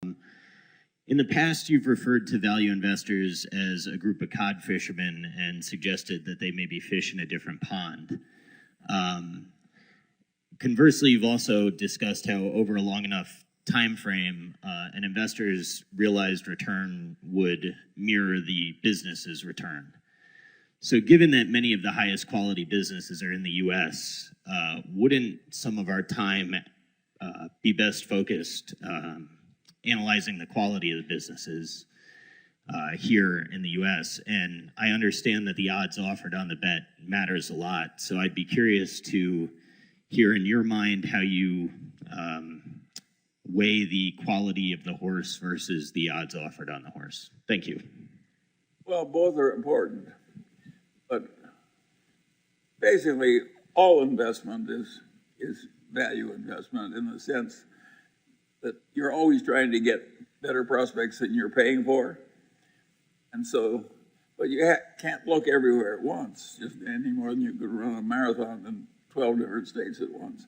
In the past, you've referred to value investors as a group of cod fishermen and suggested that they maybe fish in a different pond. Conversely, you've also discussed how over a long enough time frame, an investor's realized return would mirror the business's return. So given that many of the highest quality businesses are in the US, wouldn't some of our time be best focused analyzing the quality of the businesses here in the US? And I understand that the odds offered on the bet matters a lot. So I'd be curious to hear in your mind how you weigh the quality of the horse versus the odds offered on the horse. Thank you. Well, both are important. But basically, all investment is value investment in the sense that you're always trying to get better prospects than you're paying for. And so, but you can't look everywhere at once, just any more than you could run a marathon in 12 different states at once.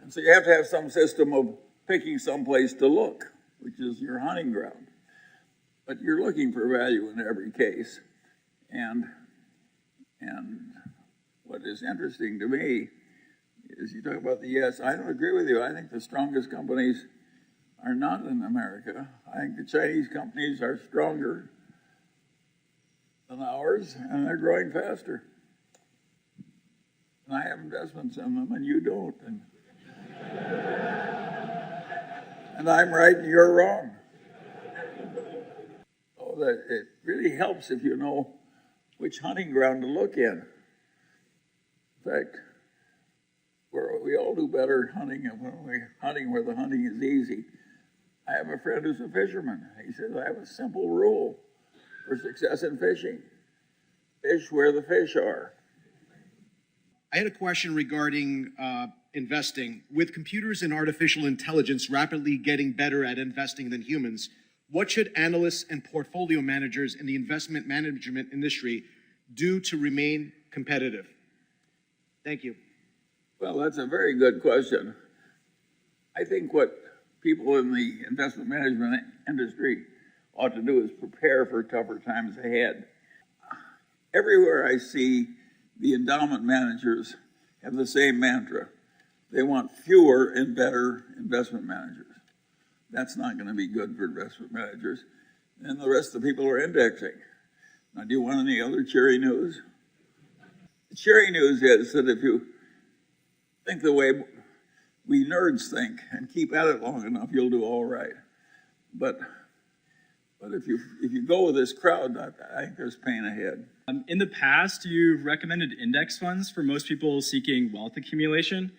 And so you have to have some system of picking some place to look, which is your hunting ground. But you're looking for value in every case. And what is interesting to me is you talk about the US. I don't agree with you. I think the strongest companies are not in America. I think the Chinese companies are stronger than ours, and they're growing faster. And I have investments in them, and you don't. And I'm right and you're wrong. So that it really helps if you know which hunting ground to look in. In fact, we all do better hunting when we're hunting where the hunting is easy. I have a friend who's a fisherman. He says, I have a simple rule for success in fishing. Fish where the fish are. I had a question regarding investing. With computers and artificial intelligence rapidly getting better at investing than humans, what should analysts and portfolio managers in the investment management industry do to remain competitive? Thank you. Well, that's a very good question. I think what people in the investment management industry ought to do is prepare for tougher times ahead. Everywhere I see the endowment managers have the same mantra. They want fewer and better investment managers. That's not going to be good for investment managers. And the rest of the people are indexing. Now, do you want any other cheery news? The cheery news is that if you think the way we nerds think and keep at it long enough, you'll do all right. But if you go with this crowd, I think there's pain ahead. In the past, you've recommended index funds for most people seeking wealth accumulation.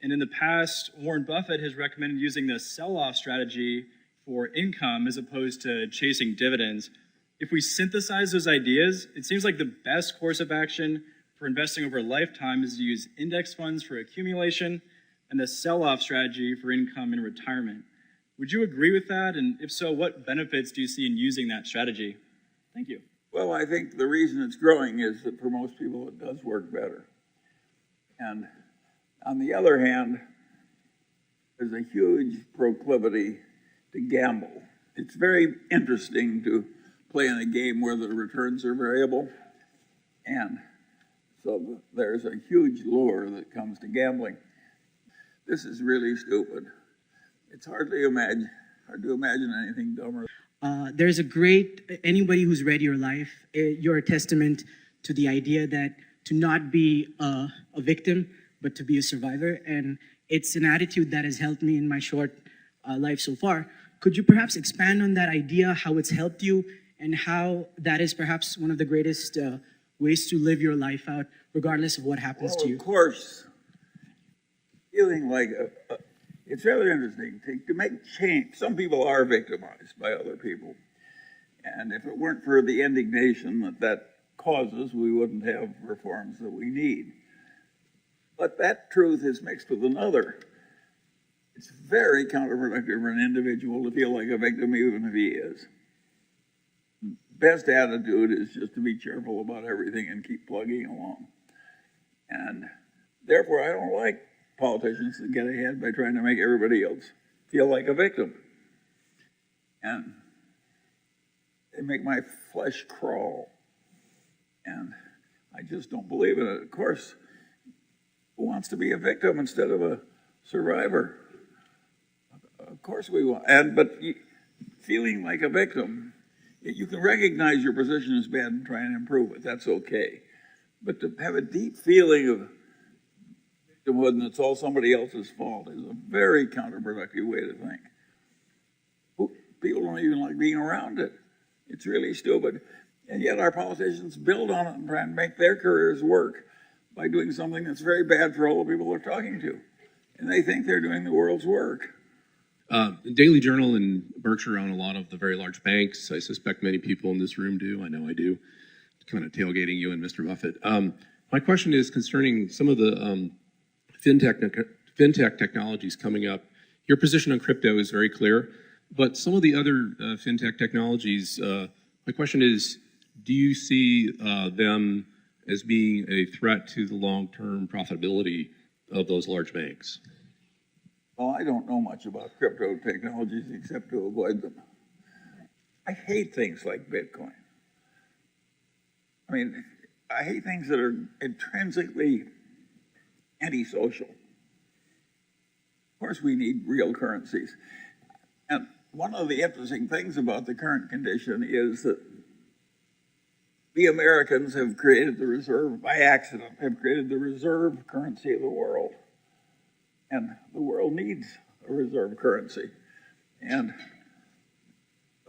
And in the past, Warren Buffett has recommended using the sell-off strategy for income as opposed to chasing dividends. If we synthesize those ideas, it seems like the best course of action for investing over a lifetime is to use index funds for accumulation and the sell-off strategy for income in retirement. Would you agree with that? And if so, what benefits do you see in using that strategy? Thank you. Well, I think the reason it's growing is that for most people it does work better. And on the other hand, there's a huge proclivity to gamble. It's very interesting to play in a game where the returns are variable. And so there's a huge lure that comes to gambling. This is really stupid. It's hard to imagine anything dumber. There's a great, anybody who's read your life, you're a testament to the idea that to not be a victim, but to be a survivor. And it's an attitude that has helped me in my short life so far. Could you perhaps expand on that idea, how it's helped you, and how that is perhaps one of the greatest ways to live your life out, regardless of what happens to you? Of course, feeling like it's rather interesting to make change. Some people are victimized by other people. And if it weren't for the indignation that causes, we wouldn't have reforms that we need. But that truth is mixed with another. It's very counterproductive for an individual to feel like a victim, even if he is. Best attitude is just to be cheerful about everything and keep plugging along. And therefore, I don't like politicians that get ahead by trying to make everybody else feel like a victim. and they make my flesh crawl. And I just don't believe in it. Of course, who wants to be a victim instead of a survivor? Of course we want. But feeling like a victim, you can recognize your position is bad and try and improve it. That's okay. But to have a deep feeling of victimhood and it's all somebody else's fault is a very counterproductive way to think. People don't even like being around it. It's really stupid. And yet our politicians build on it and try and make their careers work by doing something that's very bad for all the people they're talking to. And they think they're doing the world's work. The Daily Journal and Berkshire own a lot of the very large banks. I suspect many people in this room do. I know I do. Kind of tailgating you and Mr. Buffett. My question is concerning some of the fintech technologies coming up. Your position on crypto is very clear, but some of the other fintech technologies, my question is, do you see them as being a threat to the long-term profitability of those large banks? Well, I don't know much about crypto technologies except to avoid them. I hate things like Bitcoin. I mean, I hate things that are intrinsically antisocial. Of course, we need real currencies. And one of the interesting things about the current condition is that we Americans have created the reserve, by accident, have created the reserve currency of the world. And the world needs a reserve currency. And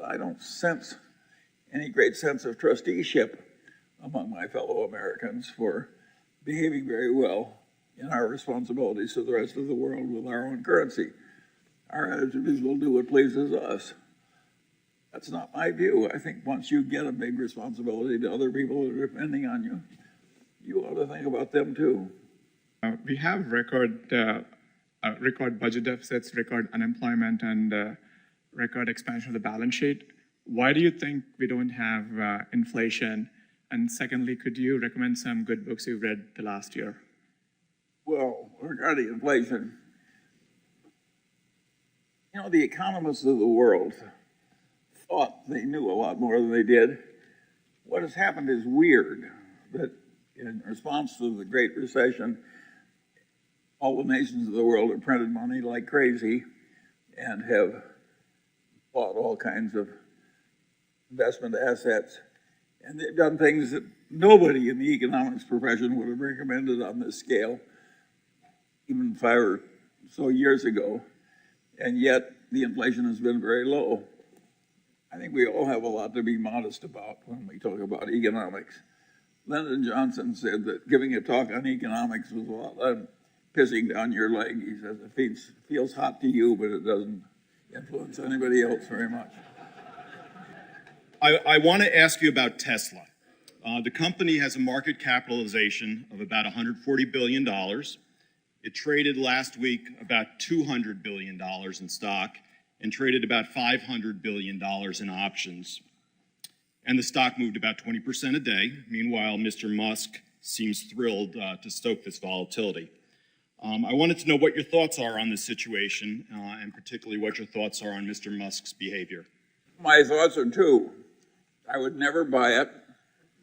I don't sense any great sense of trusteeship among my fellow Americans for behaving very well in our responsibilities to the rest of the world with our own currency. Our attitude is we'll do what pleases us. That's not my view. I think once you get a big responsibility to other people that are depending on you, you ought to think about them too. We have record budget deficits, record unemployment, and record expansion of the balance sheet. Why do you think we don't have inflation? And secondly, could you recommend some good books you've read the last year? Well, regarding inflation, the economists of the world thought they knew a lot more than they did. What has happened is weird, that in response to the Great Recession, all the nations of the world have printed money like crazy and have bought all kinds of investment assets. And they've done things that nobody in the economics profession would have recommended on this scale, even 5 or so years ago. And yet the inflation has been very low. I think we all have a lot to be modest about when we talk about economics. Lyndon Johnson said that giving a talk on economics was a lot like pissing down your leg. He says it feels hot to you, but it doesn't influence anybody else very much. I want to ask you about Tesla. The company has a market capitalization of about $140 billion. It traded last week about $200 billion in stock and traded about $500 billion in options. And the stock moved about 20% a day. Meanwhile, Mr. Musk seems thrilled to stoke this volatility. I wanted to know what your thoughts are on this situation, and particularly what your thoughts are on Mr. Musk's behavior. My thoughts are two. I would never buy it,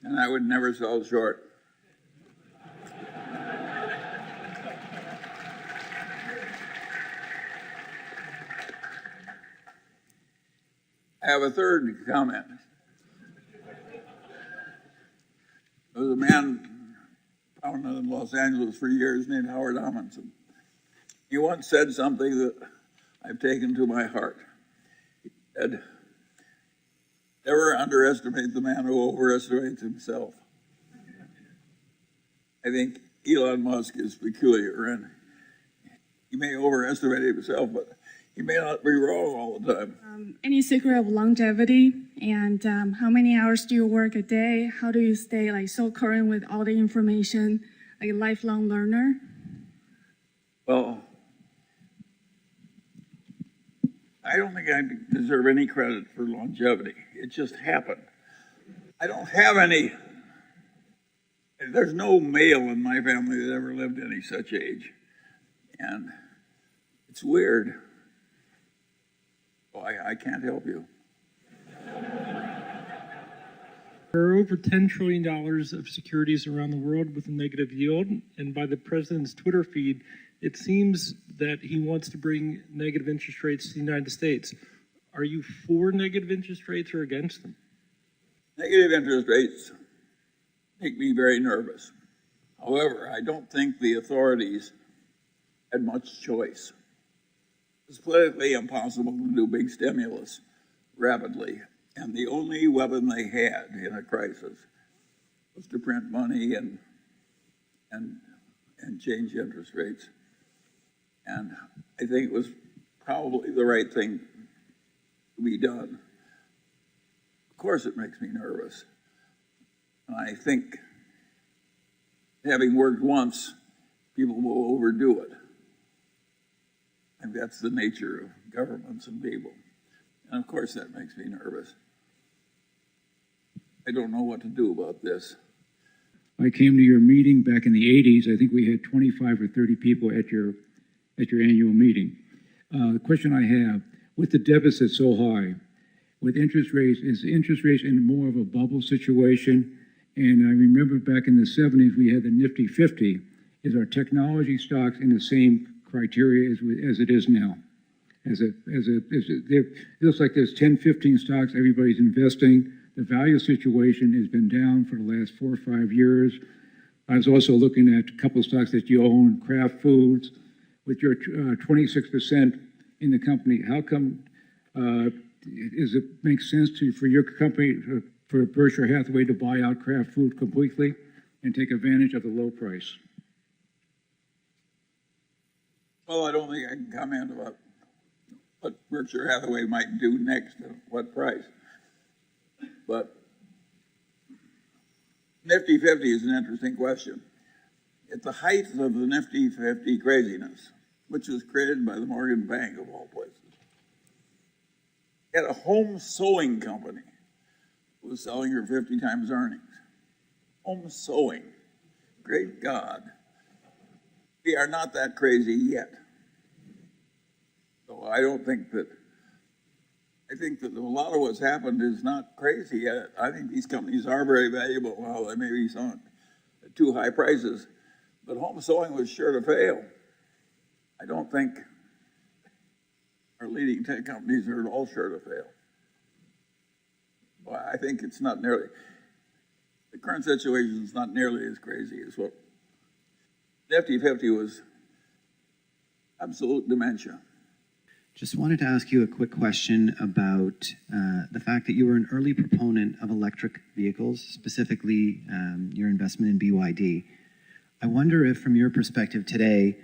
and I would never sell short. I have a third comment. There was a man found in Los Angeles for years named Howard Amundson. He once said something that I've taken to my heart. He said, "Never underestimate the man who overestimates himself." I think Elon Musk is peculiar, and he may overestimate himself, but he may not be wrong all the time. Any secret of longevity? And how many hours do you work a day? How do you stay so current with all the information, like a lifelong learner? Well, I don't think I deserve any credit for longevity. It just happened. I don't have any. There's no male in my family that ever lived any such age. And it's weird. Oh, I can't help you. There are over $10 trillion of securities around the world with a negative yield, and by the president's Twitter feed, it seems that he wants to bring negative interest rates to the United States. Are you for negative interest rates or against them? Negative interest rates make me very nervous. However, I don't think the authorities had much choice. It's politically impossible to do big stimulus rapidly, and the only weapon they had in a crisis was to print money and change interest rates. And I think it was probably the right thing to be done. Of course, it makes me nervous. And I think, having worked once, people will overdo it. And that's the nature of governments and people. And of course, that makes me nervous. I don't know what to do about this. I came to your meeting back in the 80s. I think we had 25 or 30 people at your annual meeting. The question I have, with the deficit so high, with interest rates, is interest rates in more of a bubble situation? And I remember back in the 70s, we had the Nifty 50. Is our technology stocks in the same criteria as it is now? It looks like there's 10, 15 stocks everybody's investing. The value situation has been down for the last 4 or 5 years. I was also looking at a couple of stocks that you own, Kraft Foods, with your 26% in the company. How come does it make sense for your company, for Berkshire Hathaway, to buy out Kraft Food completely and take advantage of the low price? Well, I don't think I can comment about what Berkshire Hathaway might do next and what price. But Nifty 50 is an interesting question. At the height of the Nifty 50 craziness, which was created by the Morgan Bank of all places, had a home sewing company who was selling her 50 times earnings. Home sewing. Great God. We are not that crazy yet. So I think that a lot of what's happened is not crazy yet. I think these companies are very valuable. Well, they may be selling at too high prices, but home sewing was sure to fail. I don't think our leading tech companies are at all sure to fail. Well, I think it's not nearly, the current situation is not nearly as crazy as what Nifty 50 was. Absolute dementia. Just wanted to ask you a quick question about the fact that you were an early proponent of electric vehicles, specifically your investment in BYD. I wonder if, from your perspective today,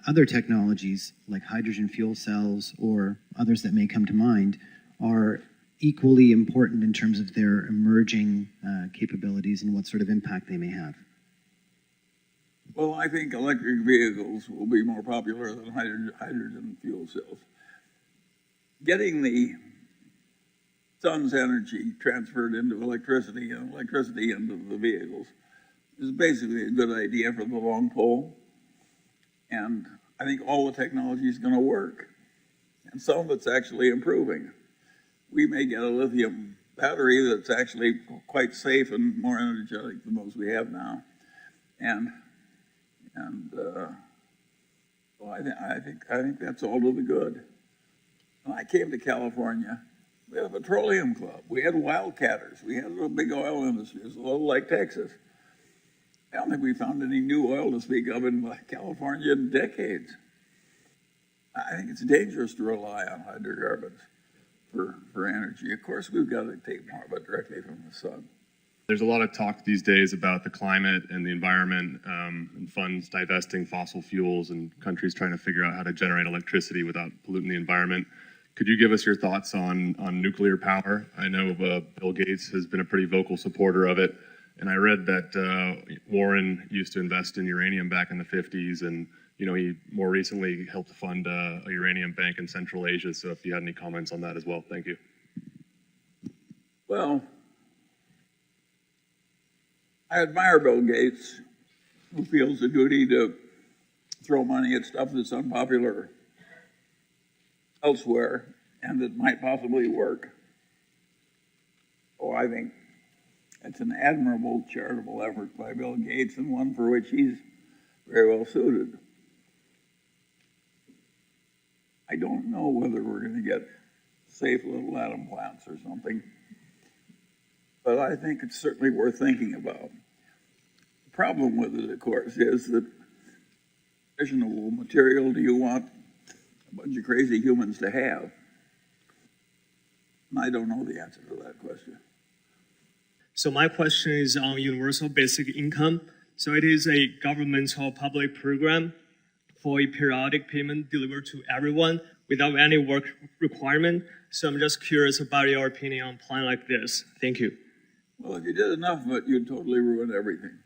other technologies like hydrogen fuel cells or others that may come to mind are equally important in terms of their emerging capabilities and what sort of impact they may have. Well, I think electric vehicles will be more popular than hydrogen fuel cells. Getting the sun's energy transferred into electricity and electricity into the vehicles is basically a good idea for the long pole. And I think all the technology is going to work. And some of it's actually improving. We may get a lithium battery that's actually quite safe and more energetic than those we have now. Well, I think that's all to the good. When I came to California, we had a petroleum club. We had wildcatters. We had a big oil industry. It was a little like Texas. I don't think we found any new oil to speak of in California in decades. I think it's dangerous to rely on hydrocarbons for energy. Of course, we've got to take more of it directly from the sun. There's a lot of talk these days about the climate and the environment, and funds divesting fossil fuels and countries trying to figure out how to generate electricity without polluting the environment. Could you give us your thoughts on nuclear power? I know Bill Gates has been a pretty vocal supporter of it, and I read that Warren used to invest in uranium back in the 50s, and he more recently helped fund a uranium bank in Central Asia. So if you had any comments on that as well, thank you. Well, I admire Bill Gates, who feels the duty to throw money at stuff that's unpopular elsewhere and that might possibly work. Oh, I think it's an admirable charitable effort by Bill Gates and one for which he's very well suited. I don't know whether we're going to get safe little atom plants or something, but I think it's certainly worth thinking about. The problem with it, of course, is that fissionable material do you want a bunch of crazy humans to have? And I don't know the answer to that question. So my question is on universal basic income. So it is a governmental public program for a periodic payment delivered to everyone without any work requirement. So I'm just curious about your opinion on a plan like this. Thank you. Well, if you did enough of it, you'd totally ruin everything.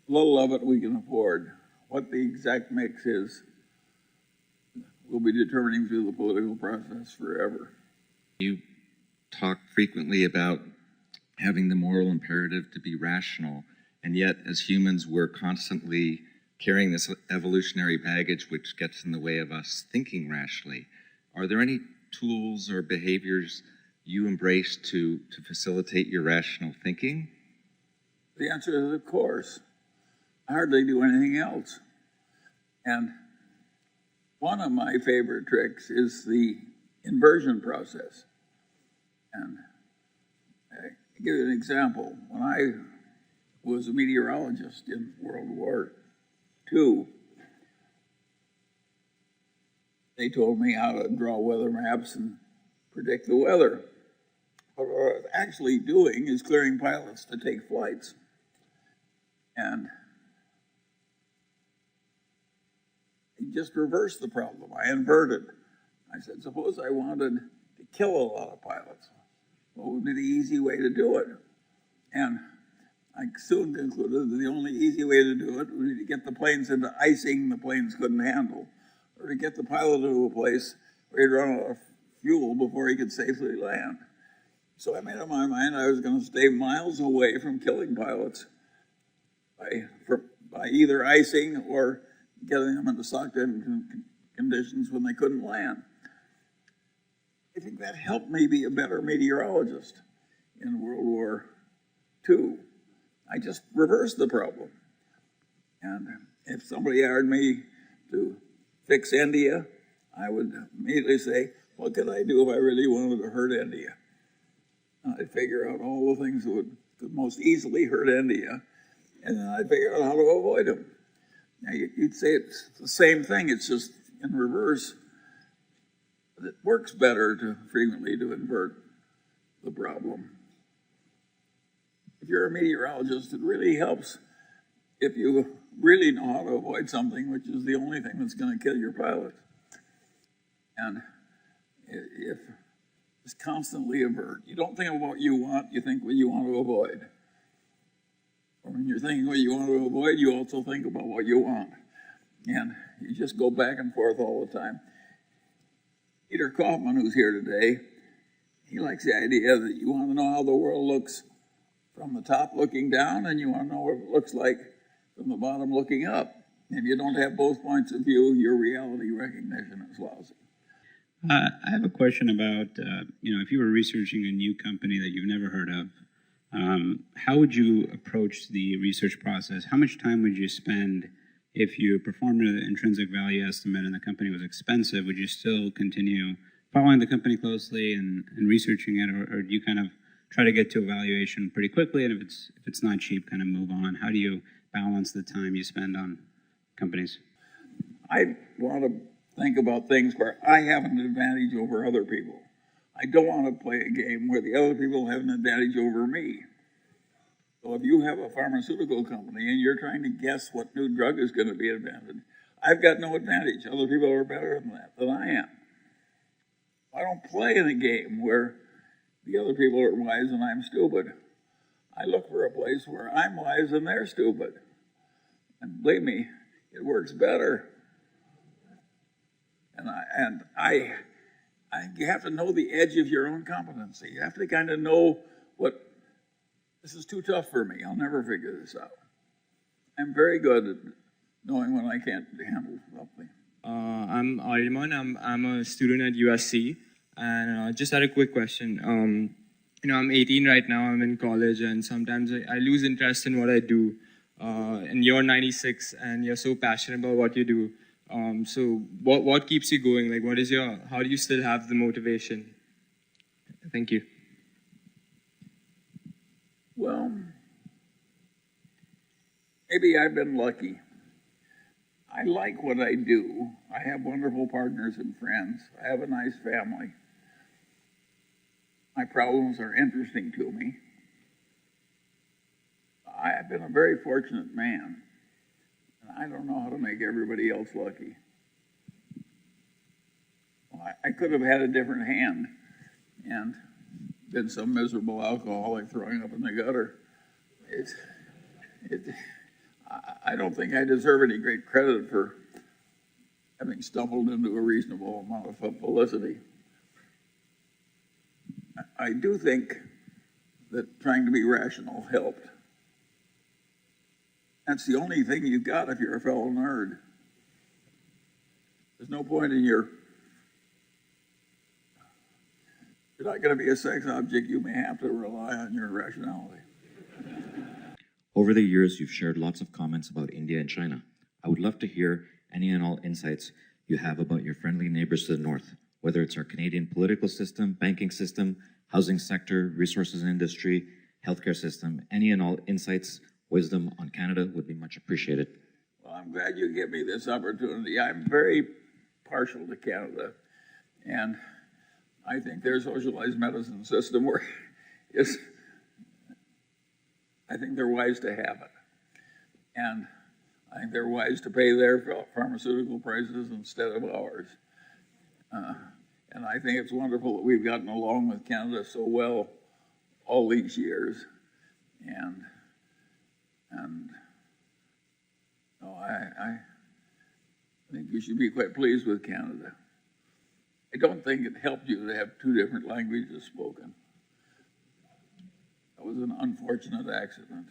Little of it we can afford. What the exact mix is, we'll be determining through the political process forever. You talk frequently about having the moral imperative to be rational, and yet as humans we're constantly carrying this evolutionary baggage which gets in the way of us thinking rationally. Are there any tools or behaviors you embrace to facilitate your rational thinking? The answer is, of course. I hardly do anything else. And one of my favorite tricks is the inversion process. And I'll give you an example. When I was a meteorologist in World War II, they told me how to draw weather maps and predict the weather. But what I was actually doing is clearing pilots to take flights. And I just reversed the problem. I inverted. I said, suppose I wanted to kill a lot of pilots. What would be the easy way to do it? And I soon concluded that the only easy way to do it would be to get the planes into icing the planes couldn't handle, or to get the pilot to a place where he'd run out of fuel before he could safely land. So I made up my mind I was going to stay miles away from killing pilots by either icing or getting them into socked-in conditions when they couldn't land. I think that helped me be a better meteorologist in World War II. I just reversed the problem. And if somebody hired me to fix India, I would immediately say, what could I do if I really wanted to hurt India? I'd figure out all the things that could most easily hurt India, and then I'd figure out how to avoid them. Now, you'd say it's the same thing, it's just in reverse. But it works better frequently to invert the problem. If you're a meteorologist, it really helps if you really know how to avoid something, which is the only thing that's going to kill your pilot. And if just constantly avert. You don't think of what you want, you think what you want to avoid. Or when you're thinking what you want to avoid, you also think about what you want. And you just go back and forth all the time. Peter Kaufman, who's here today, he likes the idea that you want to know how the world looks from the top looking down, and you want to know what it looks like from the bottom looking up. If you don't have both points of view, your reality recognition is lousy. I have a question about, if you were researching a new company that you've never heard of, how would you approach the research process? How much time would you spend if you performed an intrinsic value estimate and the company was expensive? Would you still continue following the company closely and researching it, or do you kind of try to get to a valuation pretty quickly, and if it's not cheap, kind of move on? How do you balance the time you spend on companies? I want to think about things where I have an advantage over other people. I don't want to play a game where the other people have an advantage over me. So if you have a pharmaceutical company and you're trying to guess what new drug is going to be invented, I've got no advantage. Other people are better than I am. I don't play in a game where the other people are wise and I'm stupid. I look for a place where I'm wise and they're stupid. And believe me, it works better. And you have to know the edge of your own competency. You have to kind of know this is too tough for me. I'll never figure this out. I'm very good at knowing when I can't handle something. I'm Ariman. I'm a student at USC, And just had a quick question. I'm 18 right now. I'm in college, and sometimes I lose interest in what I do. And you're 96, and you're so passionate about what you do. So what keeps you going? Like, how do you still have the motivation? Thank you. Well, maybe I've been lucky. I like what I do. I have wonderful partners and friends. I have a nice family. My problems are interesting to me. I have been a very fortunate man, and I don't know how to make everybody else lucky. Well, I could have had a different hand and been some miserable alcoholic throwing up in the gutter. I don't think I deserve any great credit for having stumbled into a reasonable amount of publicity. I do think that trying to be rational helped. That's the only thing you've got if you're a fellow nerd. There's no point in you're not going to be a sex object. You may have to rely on your rationality. Over the years, you've shared lots of comments about India and China. I would love to hear any and all insights you have about your friendly neighbors to the north, whether it's our Canadian political system, banking system, housing sector, resources and industry, healthcare system. Any and all insights, wisdom on Canada would be much appreciated. Well, I'm glad you give me this opportunity. I'm very partial to Canada, and I think their socialized medicine system I think they're wise to have it. And I think they're wise to pay their pharmaceutical prices instead of ours. And I think it's wonderful that we've gotten along with Canada so well all these years. And I think you should be quite pleased with Canada. I don't think it helped you to have two different languages spoken. That was an unfortunate accident.